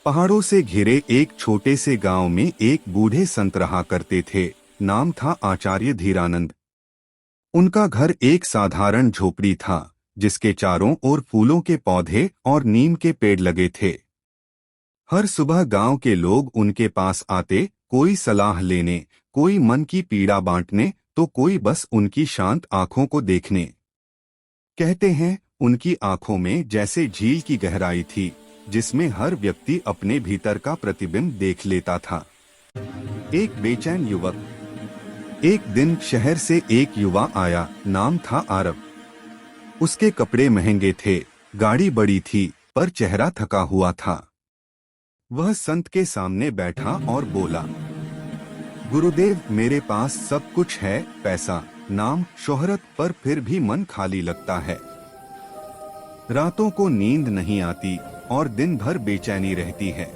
पहाड़ों से घिरे एक छोटे से गांव में एक बूढ़े संत रहा करते थे। नाम था आचार्य धीरानंद। उनका घर एक साधारण झोपड़ी था, जिसके चारों ओर फूलों के पौधे और नीम के पेड़ लगे थे। हर सुबह गांव के लोग उनके पास आते, कोई सलाह लेने, कोई मन की पीड़ा बांटने, तो कोई बस उनकी शांत आंखों को देखने। कहते हैं, उनकी आंखों में जैसे झील की गहराई थी, जिसमें हर व्यक्ति अपने भीतर का प्रतिबिंब देख लेता था। एक बेचैन युवक। एक दिन शहर से एक युवा आया, नाम था आरव। उसके कपड़े महंगे थे, गाड़ी बड़ी थी, पर चेहरा थका हुआ था। वह संत के सामने बैठा और बोला, गुरुदेव, मेरे पास सब कुछ है, पैसा, नाम, शोहरत, पर फिर भी मन खाली लगता है। रातों को नींद नहीं आती और दिन भर बेचैनी रहती है।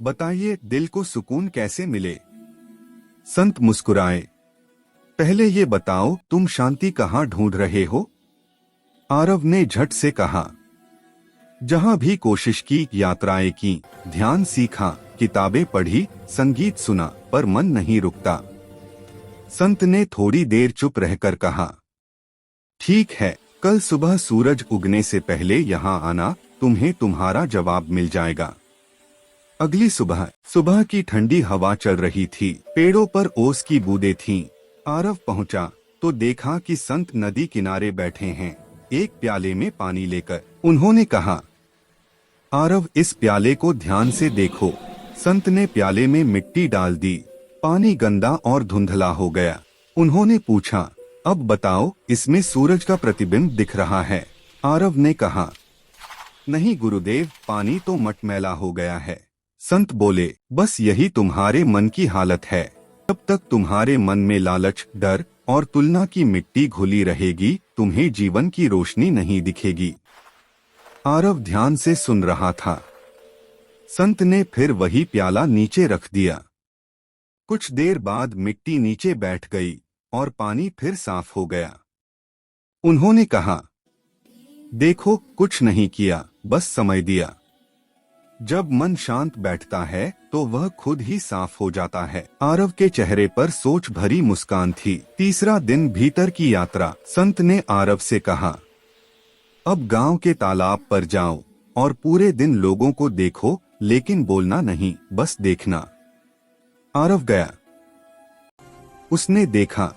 बताइए, दिल को सुकून कैसे मिले? संत मुस्कुराए। पहले ये बताओ, तुम शांति कहाँ ढूंढ रहे हो? आरव ने झट से कहा, जहां भी कोशिश की, यात्राएं की, ध्यान सीखा, किताबें पढ़ी, संगीत सुना, पर मन नहीं रुकता। संत ने थोड़ी देर चुप रहकर कहा, ठीक है, कल सुबह सूरज उगने से पहले यहाँ आना, तुम्हें तुम्हारा जवाब मिल जाएगा। अगली सुबह की ठंडी हवा चल रही थी, पेड़ों पर ओस की बूंदें थीं। आरव पहुंचा तो देखा कि संत नदी किनारे बैठे हैं, एक प्याले में पानी लेकर। उन्होंने कहा, आरव, इस प्याले को ध्यान से देखो। संत ने प्याले में मिट्टी डाल दी, पानी गंदा और धुंधला हो गया। उन्होंने पूछा, अब बताओ, इसमें सूरज का प्रतिबिंब दिख रहा है? आरव ने कहा, नहीं गुरुदेव, पानी तो मटमैला हो गया है। संत बोले, बस यही तुम्हारे मन की हालत है। तब तक तुम्हारे मन में लालच, डर और तुलना की मिट्टी घुली रहेगी, तुम्हें जीवन की रोशनी नहीं दिखेगी। आरव ध्यान से सुन रहा था। संत ने फिर वही प्याला नीचे रख दिया। कुछ देर बाद मिट्टी नीचे बैठ गई और पानी फिर साफ हो गया। उन्होंने कहा, देखो, कुछ नहीं किया, बस समय दिया। जब मन शांत बैठता है तो वह खुद ही साफ हो जाता है। आरव के चेहरे पर सोच भरी मुस्कान थी। तीसरा दिन भीतर की यात्रा। संत ने आरव से कहा, अब गांव के तालाब पर जाओ और पूरे दिन लोगों को देखो, लेकिन बोलना नहीं, बस देखना। आरव गया। उसने देखा,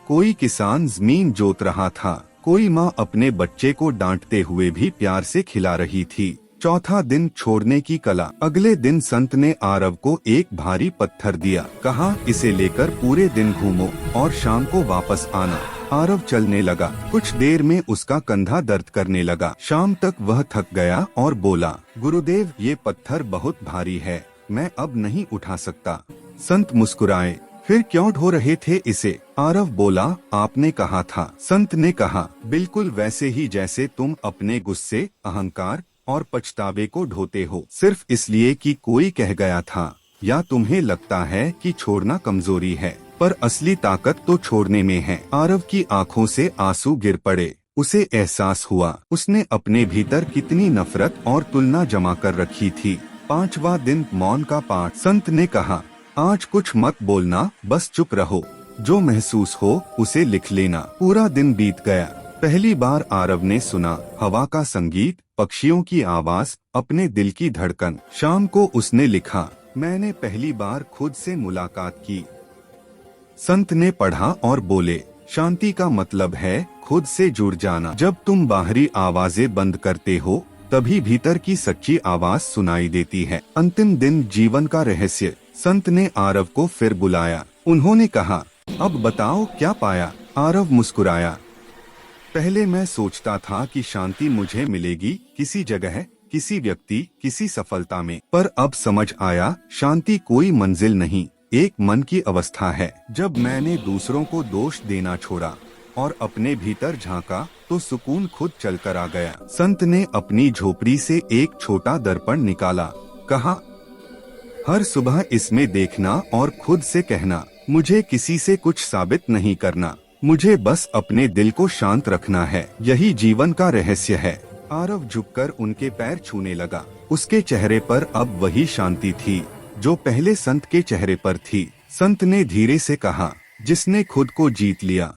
कोई किसान जमीन जोत रहा था, कोई माँ अपने बच्चे को डांटते हुए भी प्यार से खिला रही थी। चौथा दिन छोड़ने की कला। अगले दिन संत ने आरव को एक भारी पत्थर दिया, कहा, इसे लेकर पूरे दिन घूमो और शाम को वापस आना। आरव चलने लगा। कुछ देर में उसका कंधा दर्द करने लगा। शाम तक वह थक गया और बोला, गुरुदेव, ये पत्थर बहुत भारी है, मैं अब नहीं उठा सकता। संत मुस्कुराए, फिर क्यों ढो रहे थे इसे? आरव बोला, आपने कहा था। संत ने कहा, बिल्कुल वैसे ही जैसे तुम अपने गुस्से, अहंकार और पछतावे को ढोते हो, सिर्फ इसलिए कि कोई कह गया था, या तुम्हें लगता है कि छोड़ना कमजोरी है, पर असली ताकत तो छोड़ने में है। आरव की आंखों से आंसू गिर पड़े। उसे एहसास हुआ, उसने अपने भीतर कितनी नफरत और तुलना जमा कर रखी थी। 5वां दिन मौन का पाठ। संत ने कहा, आज कुछ मत बोलना, बस चुप रहो, जो महसूस हो उसे लिख लेना। पूरा दिन बीत गया। पहली बार आरव ने सुना हवा का संगीत, पक्षियों की आवाज, अपने दिल की धड़कन। शाम को उसने लिखा, मैंने पहली बार खुद से मुलाकात की। संत ने पढ़ा और बोले, शांति का मतलब है खुद से जुड़ जाना। जब तुम बाहरी आवाजें बंद करते हो, तभी भीतर की सच्ची आवाज सुनाई देती है। अंतिम दिन जीवन का रहस्य। संत ने आरव को फिर बुलाया। उन्होंने कहा, अब बताओ क्या पाया? आरव मुस्कुराया। पहले मैं सोचता था कि शांति मुझे मिलेगी किसी जगह, किसी व्यक्ति, किसी सफलता में, पर अब समझ आया, शांति कोई मंजिल नहीं, एक मन की अवस्था है। जब मैंने दूसरों को दोष देना छोड़ा और अपने भीतर झांका, तो सुकून खुद चलकर आ गया। संत ने अपनी झोपड़ी से एक छोटा दर्पण निकाला, कहा, हर सुबह इसमें देखना और खुद से कहना, मुझे किसी से कुछ साबित नहीं करना, मुझे बस अपने दिल को शांत रखना है। यही जीवन का रहस्य है। आरव झुककर उनके पैर छूने लगा। उसके चेहरे पर अब वही शांति थी जो पहले संत के चेहरे पर थी। संत ने धीरे से कहा, जिसने खुद को जीत लिया